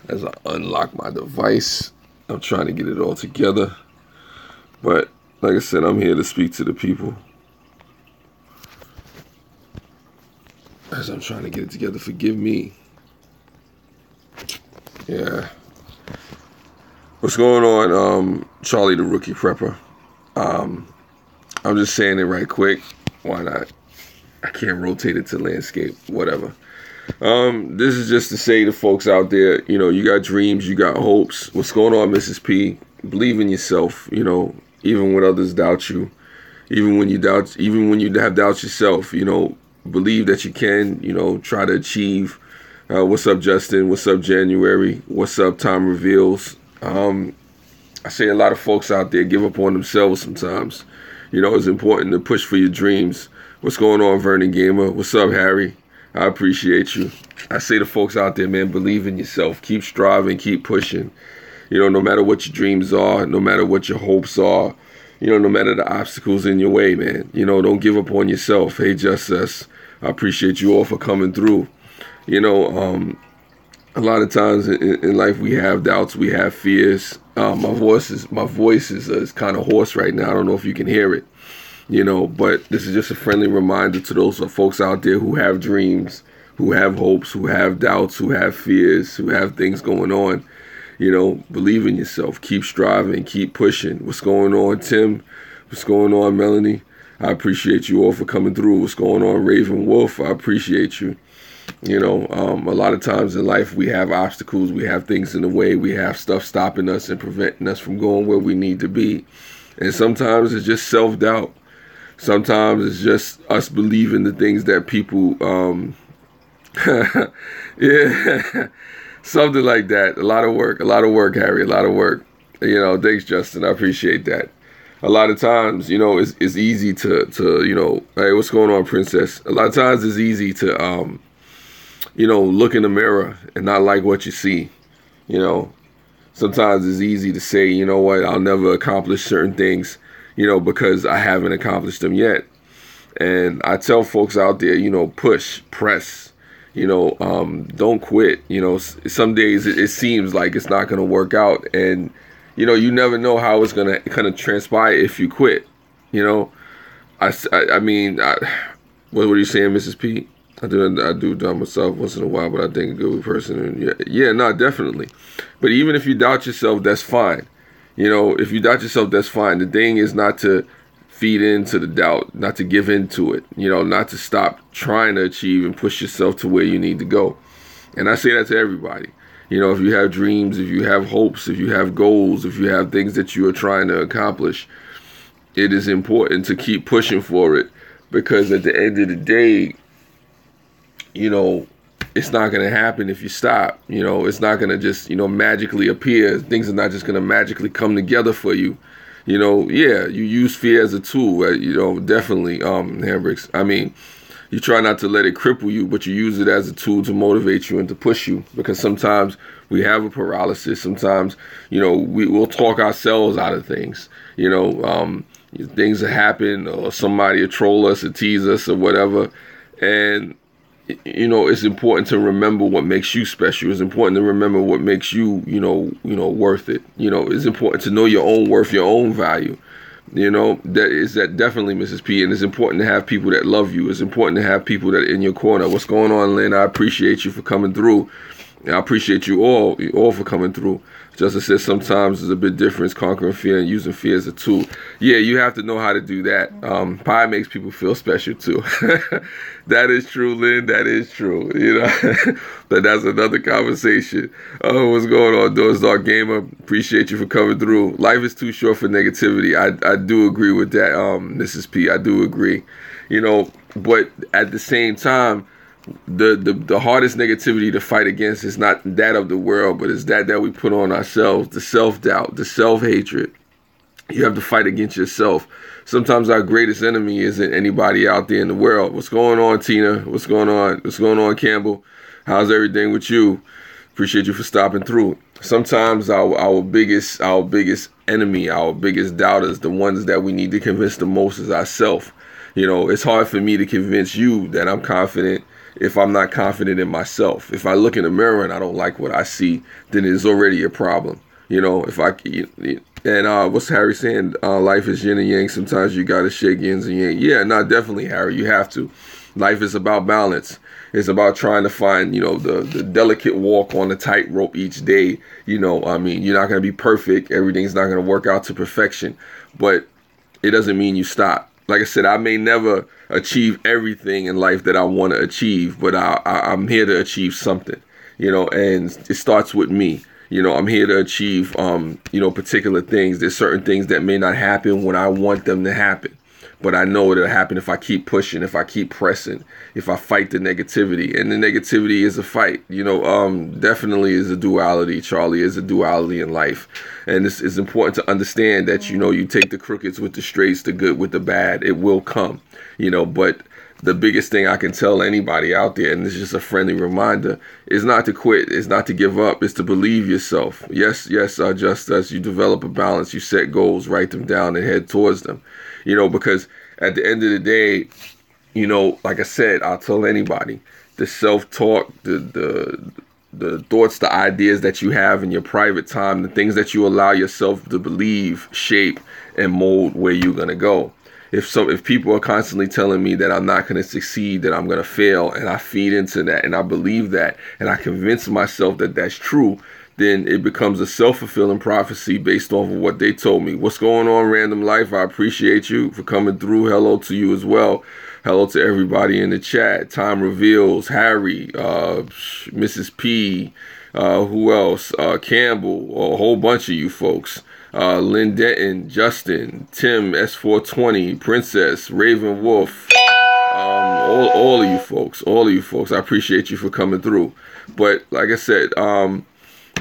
As I unlock my device, I'm trying to get it all together. But like I said, I'm here to speak to the people. As I'm trying to get it together, forgive me. Yeah. What's going on, Charlie the Rookie Prepper? I'm just saying it right quick. Why not? I can't rotate it to landscape, whatever. This is just to say to folks out there, you got dreams, you got hopes. What's going on, Mrs. P? Believe in yourself, even when others doubt you. Even when you have doubts yourself, believe that you can, try to achieve. What's up, Justin? What's up, January? What's up, Time Reveals? I say a lot of folks out there give up on themselves sometimes. It's important to push for your dreams. What's going on, Vernon Gamer? What's up, Harry? I appreciate you. I say to folks out there, man, believe in yourself. Keep striving, keep pushing. No matter what your dreams are, no matter what your hopes are, no matter the obstacles in your way, man. Don't give up on yourself. Hey, Justice, I appreciate you all for coming through. A lot of times in life we have doubts, we have fears. My voice is kind of hoarse right now. I don't know if you can hear it. But this is just a friendly reminder to those folks out there who have dreams, who have hopes, who have doubts, who have fears, who have things going on. Believe in yourself. Keep striving. Keep pushing. What's going on, Tim? What's going on, Melanie? I appreciate you all for coming through. What's going on, Raven Wolf? I appreciate you. A lot of times in life we have obstacles, we have things in the way, we have stuff stopping us and preventing us from going where we need to be. And sometimes it's just self-doubt. Sometimes it's just us believing the things that people, yeah, something like that. A lot of work, Harry, a lot of work. Thanks, Justin. I appreciate that. A lot of times, it's easy to, hey, what's going on, Princess? A lot of times it's easy to, look in the mirror and not like what you see. Sometimes it's easy to say, you know what, I'll never accomplish certain things, because I haven't accomplished them yet. And I tell folks out there, push, press, don't quit. Some days it seems like it's not going to work out, and, you never know how it's going to kind of transpire if you quit. I mean, what are you saying, Mrs. P? I do doubt myself once in a while, but I think a good person. And yeah, no, definitely. But even if you doubt yourself, that's fine. If you doubt yourself, that's fine. The thing is not to feed into the doubt, not to give into it, not to stop trying to achieve and push yourself to where you need to go. And I say that to everybody. If you have dreams, if you have hopes, if you have goals, if you have things that you are trying to accomplish, it is important to keep pushing for it, because at the end of the day, it's not going to happen if you stop. It's not going to just, magically appear. Things are not just going to magically come together for you. Yeah, you use fear as a tool, definitely, Hambricks. I mean, you try not to let it cripple you, but you use it as a tool to motivate you and to push you, because sometimes we have a paralysis. Sometimes, we'll talk ourselves out of things, things that happen, or somebody will troll us or tease us or whatever. And it's important to remember what makes you special. It's important to remember what makes you, worth it. It's important to know your own worth, your own value. That definitely, Mrs. P. And it's important to have people that love you. It's important to have people that are in your corner. What's going on, Lynn? I appreciate you for coming through. And I appreciate you all for coming through. Justice says sometimes there's a bit difference conquering fear and using fear as a tool. Yeah, you have to know how to do that. Pie makes people feel special too. That is true, Lynn. That is true. But that's another conversation. Oh, what's going on, Doors Dark Gamer? Appreciate you for coming through. Life is too short for negativity. I do agree with that, Mrs. P. I do agree. But at the same time, the hardest negativity to fight against is not that of the world, but it's that we put on ourselves, the self-doubt, the self-hatred. You have to fight against yourself. Sometimes our greatest enemy isn't anybody out there in the world. What's going on, Tina? What's going on? What's going on, Campbell? How's everything with you? Appreciate you for stopping through. Sometimes our biggest enemy, our biggest doubters, the ones that we need to convince the most, is ourselves. It's hard for me to convince you that I'm confident if I'm not confident in myself. If I look in the mirror and I don't like what I see, then it's already a problem. You know, if I and what's Harry saying? Life is yin and yang. Sometimes you gotta shake yins and yang. Yeah, no, definitely, Harry. You have to. Life is about balance. It's about trying to find, you know, the delicate walk on the tightrope each day. You know, I mean, you're not gonna be perfect. Everything's not gonna work out to perfection, but it doesn't mean you stop. Like I said, I may never achieve everything in life that I want to achieve, but I'm here to achieve something, you know, and it starts with me. You know, I'm here to achieve, you know, particular things. There's certain things that may not happen when I want them to happen, but I know it'll happen if I keep pushing, if I keep pressing, if I fight the negativity. And the negativity is a fight, you know, definitely is a duality, Charlie, is a duality in life. And it's important to understand that, you know, you take the crookeds with the straights, the good with the bad, it will come, you know, but the biggest thing I can tell anybody out there, and it's just a friendly reminder, is not to quit, is not to give up, is to believe yourself. Yes, just as you develop a balance, you set goals, write them down, and head towards them. You know, because at the end of the day, you know, like I said, I'll tell anybody, the self-talk, the thoughts, the ideas that you have in your private time, the things that you allow yourself to believe, shape, and mold where you're gonna go. If people are constantly telling me that I'm not going to succeed, that I'm going to fail, and I feed into that and I believe that and I convince myself that that's true, then it becomes a self-fulfilling prophecy based off of what they told me. What's going on, Random Life? I appreciate you for coming through. Hello to you as well. Hello to everybody in the chat. Time Reveals, Harry, Mrs. P, who else? Campbell, a whole bunch of you folks. Lynn Denton, Justin, Tim, S420, Princess, Raven Wolf, all of you folks, I appreciate you for coming through. But like I said,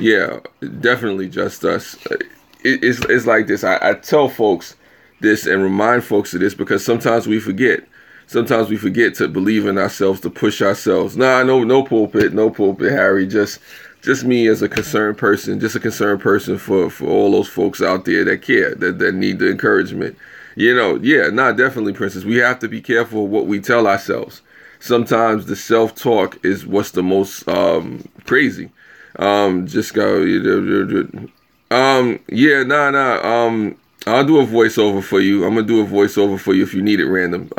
yeah, definitely just us. It's like this. I tell folks this and remind folks of this because sometimes we forget. Sometimes we forget to believe in ourselves, to push ourselves. No pulpit, Harry, just me as a concerned person, for all those folks out there that care, that need the encouragement. You know, yeah, definitely, Princess. We have to be careful of what we tell ourselves. Sometimes the self-talk is what's the most crazy. Just go, I'll do a voiceover for you. I'm gonna do a voiceover for you if you need it, Random.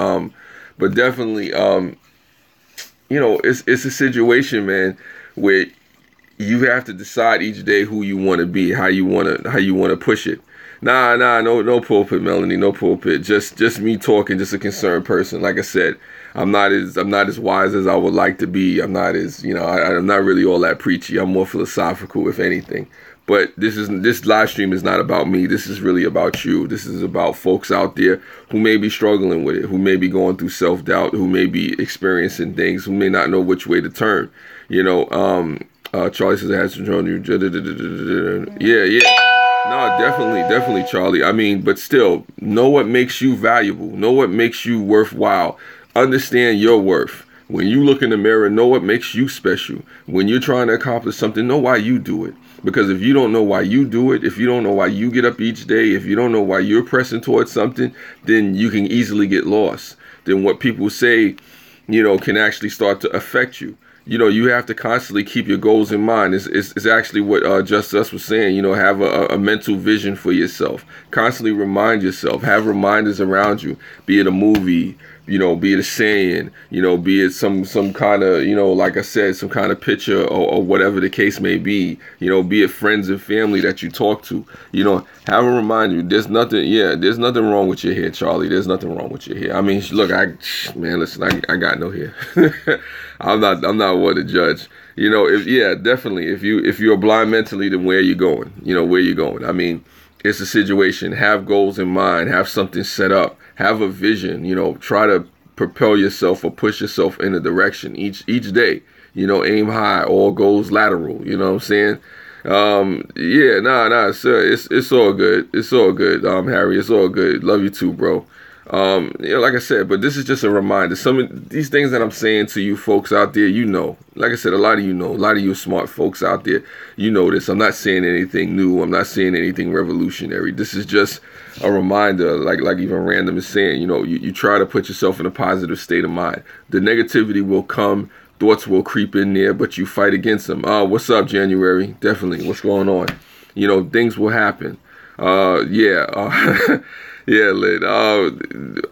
But definitely, you know, it's a situation, man, where you have to decide each day who you want to be, how you want to push it. No pulpit, Melanie, no pulpit. Just me talking, just a concerned person. Like I said, I'm not as wise as I would like to be. I'm not as, you know, I'm not really all that preachy. I'm more philosophical, if anything. But this live stream is not about me. This is really about you. This is about folks out there who may be struggling with it, who may be going through self-doubt, who may be experiencing things, who may not know which way to turn. You know, Charlie says I had to join you. Yeah. No, definitely, Charlie. I mean, but still, know what makes you valuable. Know what makes you worthwhile. Understand your worth. When you look in the mirror, know what makes you special. When you're trying to accomplish something, know why you do it. Because if you don't know why you do it, if you don't know why you get up each day, if you don't know why you're pressing towards something, then you can easily get lost. Then what people say, you know, can actually start to affect you. You know, you have to constantly keep your goals in mind. It's actually what Just Us was saying, you know, have a mental vision for yourself. Constantly remind yourself, have reminders around you, be it a movie, you know, be it a saying, you know, be it some kind of, you know, like I said, some kind of picture or whatever the case may be, you know, be it friends and family that you talk to, you know, have a reminder. There's nothing wrong with your hair, Charlie. There's nothing wrong with your hair. I mean, look, listen, I got no hair. I'm not one to judge. You know, definitely. If you're blind mentally, then where are you going? You know, where you going? I mean, it's a situation. Have goals in mind. Have something set up. Have a vision. You know, try to propel yourself or push yourself in a direction each day. You know, aim high. All goals lateral. You know what I'm saying? Sir. It's all good. It's all good, Harry. It's all good. Love you too, bro. You know, like I said, but this is just a reminder. Some of these things that I'm saying to you folks out there, you know, like I said, a lot of you smart folks out there, you know this. I'm not saying anything new. I'm not saying anything revolutionary. This is just a reminder, like even Random is saying, you know, you try to put yourself in a positive state of mind. The negativity will come, thoughts will creep in there, but you fight against them. What's up, January? Definitely. What's going on? Things will happen. Yeah, Lynn.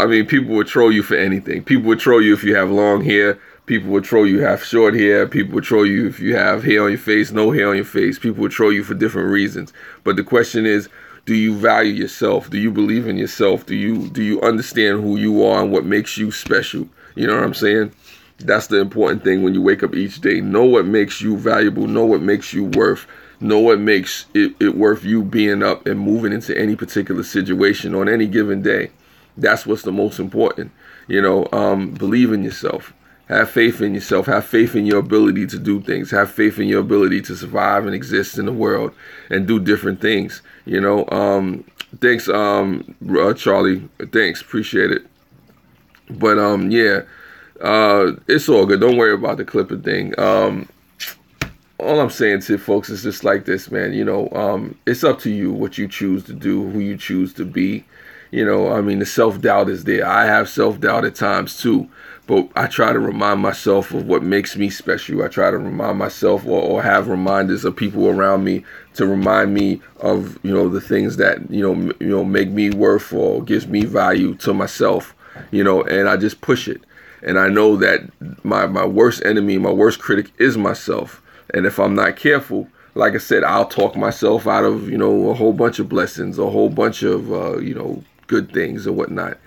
I mean, people would troll you for anything. People would troll you if you have long hair. People would troll you if you have short hair. People would troll you if you have hair on your face, no hair on your face. People would troll you for different reasons. But the question is, do you value yourself? Do you believe in yourself? Do you understand who you are and what makes you special? You know what I'm saying? That's the important thing when you wake up each day. Know what makes you valuable. Know what makes you worth. Know what makes it worth you being up and moving into any particular situation on any given day. That's what's the most important. Believe in yourself. Have faith in yourself. Have faith in your ability to do things. Have faith in your ability to survive and exist in the world and do different things. Thanks, Charlie. Thanks, appreciate it. But it's all good. Don't worry about the Clipper thing. All I'm saying to folks is just like this, man. It's up to you what you choose to do, who you choose to be. The self-doubt is there. I have self-doubt at times too, but I try to remind myself of what makes me special. I try to remind myself or have reminders of people around me to remind me of, the things that, make me worth or gives me value to myself, and I just push it. And I know that my worst enemy, my worst critic is myself. And if I'm not careful, like I said, I'll talk myself out of, a whole bunch of blessings, a whole bunch of, good things or whatnot.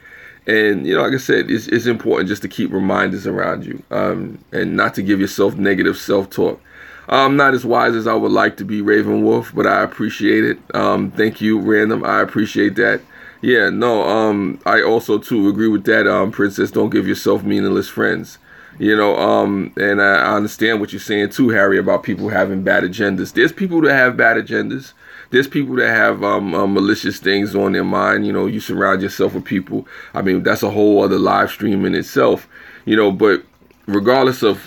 And, like I said, it's important just to keep reminders around you and not to give yourself negative self-talk. I'm not as wise as I would like to be, Raven Wolf, but I appreciate it. Thank you, Random. I appreciate that. Yeah, no, I also, too, agree with that, Princess. Don't give yourself meaningless friends. And I understand what you're saying, too, Harry, about people having bad agendas. There's people that have bad agendas. There's people that have malicious things on their mind. You surround yourself with people. I mean, that's a whole other live stream in itself. But regardless of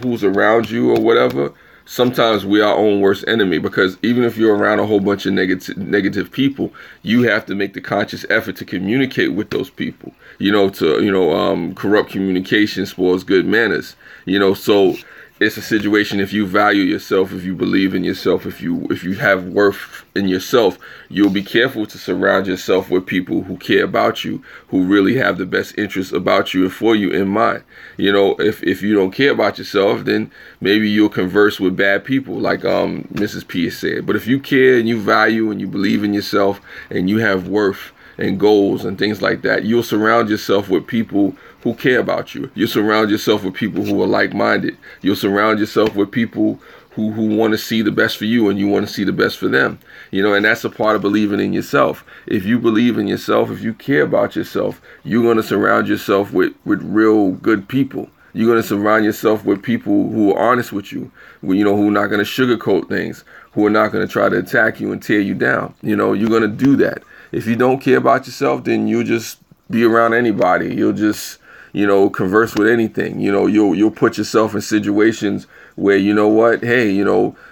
who's around you or whatever, sometimes we're our own worst enemy, because even if you're around a whole bunch of negative people, you have to make the conscious effort to communicate with those people. Corrupt communication spoils good manners. So it's a situation. If you value yourself, if you believe in yourself, if you have worth in yourself, you'll be careful to surround yourself with people who care about you, who really have the best interests about you and for you in mind. If you don't care about yourself, then maybe you'll converse with bad people, like Mrs. P said. But if you care and you value and you believe in yourself and you have worth and goals and things like that, you'll surround yourself with people who care about you. You'll surround yourself with people who are like-minded. You'll surround yourself with people who want to see the best for you and you want to see the best for them. And that's a part of believing in yourself. If you believe in yourself, if you care about yourself, you're going to surround yourself with real good people. You're going to surround yourself with people who are honest with you, who are not going to sugarcoat things, who are not going to try to attack you and tear you down. You're going to do that. If you don't care about yourself, then you'll just be around anybody. You'll just, converse with anything. You'll put yourself in situations where, hey,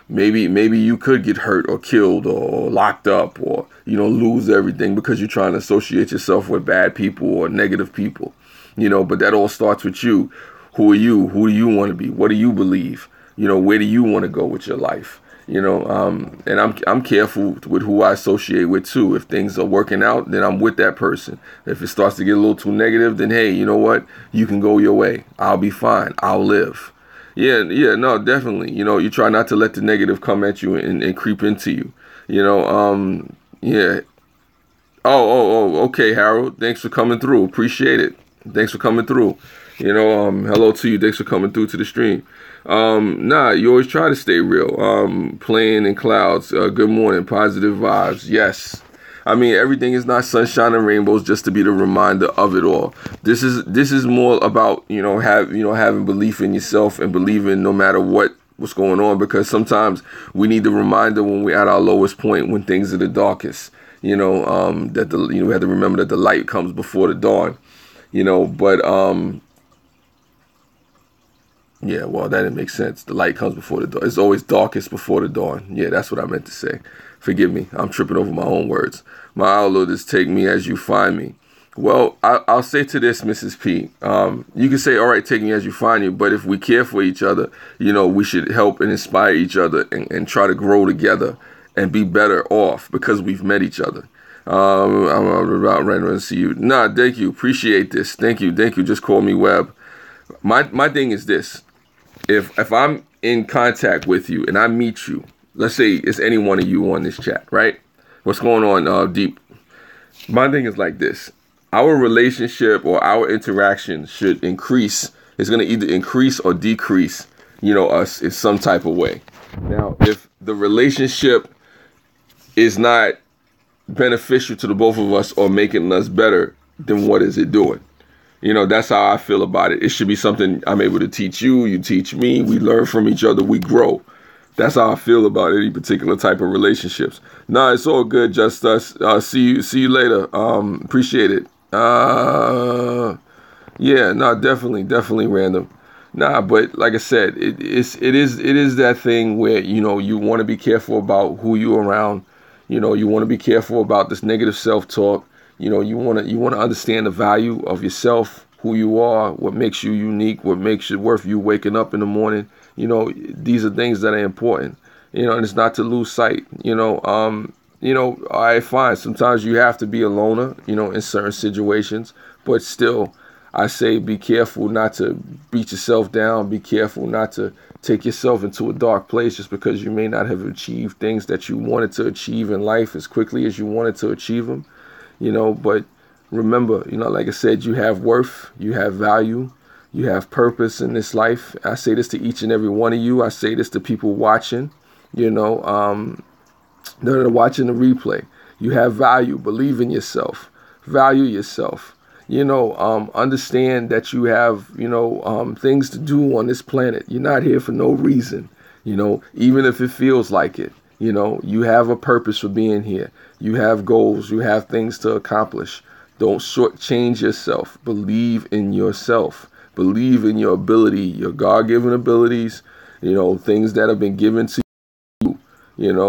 maybe you could get hurt or killed or locked up or, lose everything because you're trying to associate yourself with bad people or negative people. But that all starts with you. Who are you? Who do you want to be? What do you believe? Where do you want to go with your life? And I'm careful with who I associate with too. If things are working out, then I'm with that person. If it starts to get a little too negative, then hey, you know what? You can go your way. I'll be fine. I'll live. Yeah, no, definitely. You try not to let the negative come at you and creep into you. Yeah. Okay, Harold. Thanks for coming through. Appreciate it. Thanks for coming through. Hello to you. Thanks for coming through to the stream. You always try to stay real. Playing in clouds. Good morning. Positive vibes. Yes. I mean, everything is not sunshine and rainbows, just to be the reminder of it all. This is more about, having belief in yourself and believing no matter what's going on, because sometimes we need the reminder when we're at our lowest point, when things are the darkest, we have to remember that the light comes before the dawn, yeah, well, that didn't make sense. The light comes before the dawn. It's always darkest before the dawn. Yeah, that's what I meant to say. Forgive me. I'm tripping over my own words. My outlook is take me as you find me. Well, I'll say to this, Mrs. P. You can say, "All right, take me as you find you," but if we care for each other, we should help and inspire each other and try to grow together and be better off because we've met each other. I'm about ready to see you. Nah, thank you. Appreciate this. Thank you. Thank you. Just call me Webb. My thing is this. If I'm in contact with you and I meet you, let's say it's any one of you on this chat, right? What's going on, Deep? My thing is like this. Our relationship or our interaction should increase. It's going to either increase or decrease, us in some type of way. Now, if the relationship is not beneficial to the both of us or making us better, then what is it doing? That's how I feel about it. It should be something I'm able to teach you, you teach me, we learn from each other, we grow. That's how I feel about any particular type of relationships. Nah, it's all good, just us. See you later. Appreciate it. Yeah, no, definitely random. Nah, but like I said, it is that thing where you want to be careful about who you're around. You want to be careful about this negative self-talk. You want to understand the value of yourself, who you are, what makes you unique, what makes it worth you waking up in the morning. These are things that are important. And it's not to lose sight. I find sometimes you have to be a loner, in certain situations, but still, I say be careful not to beat yourself down. Be careful not to take yourself into a dark place just because you may not have achieved things that you wanted to achieve in life as quickly as you wanted to achieve them. But remember, like I said, you have worth, you have value, you have purpose in this life. I say this to each and every one of you. I say this to people watching, that are watching the replay. You have value. Believe in yourself. Value yourself. Understand that you have, things to do on this planet. You're not here for no reason, even if it feels like it. You have a purpose for being here. You have goals. You have things to accomplish. Don't shortchange yourself. Believe in yourself. Believe in your ability, your God-given abilities, things that have been given to you, yeah,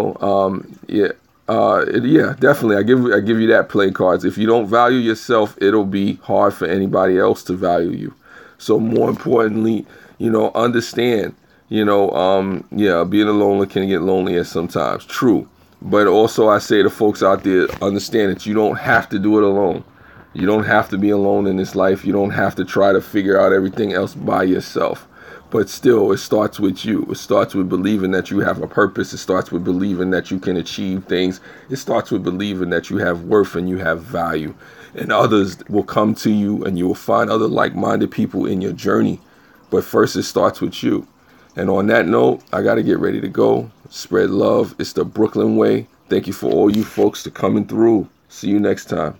definitely. I give you that play cards. If you don't value yourself, it'll be hard for anybody else to value you. So more importantly, understand, being alone can get lonely at sometimes. True. But also I say to folks out there, understand that you don't have to do it alone. You don't have to be alone in this life. You don't have to try to figure out everything else by yourself. But still, it starts with you. It starts with believing that you have a purpose. It starts with believing that you can achieve things. It starts with believing that you have worth and you have value. And others will come to you and you will find other like-minded people in your journey. But first, it starts with you. And on that note, I got to get ready to go. Spread love. It's the Brooklyn way. Thank you for all you folks for coming through. See you next time.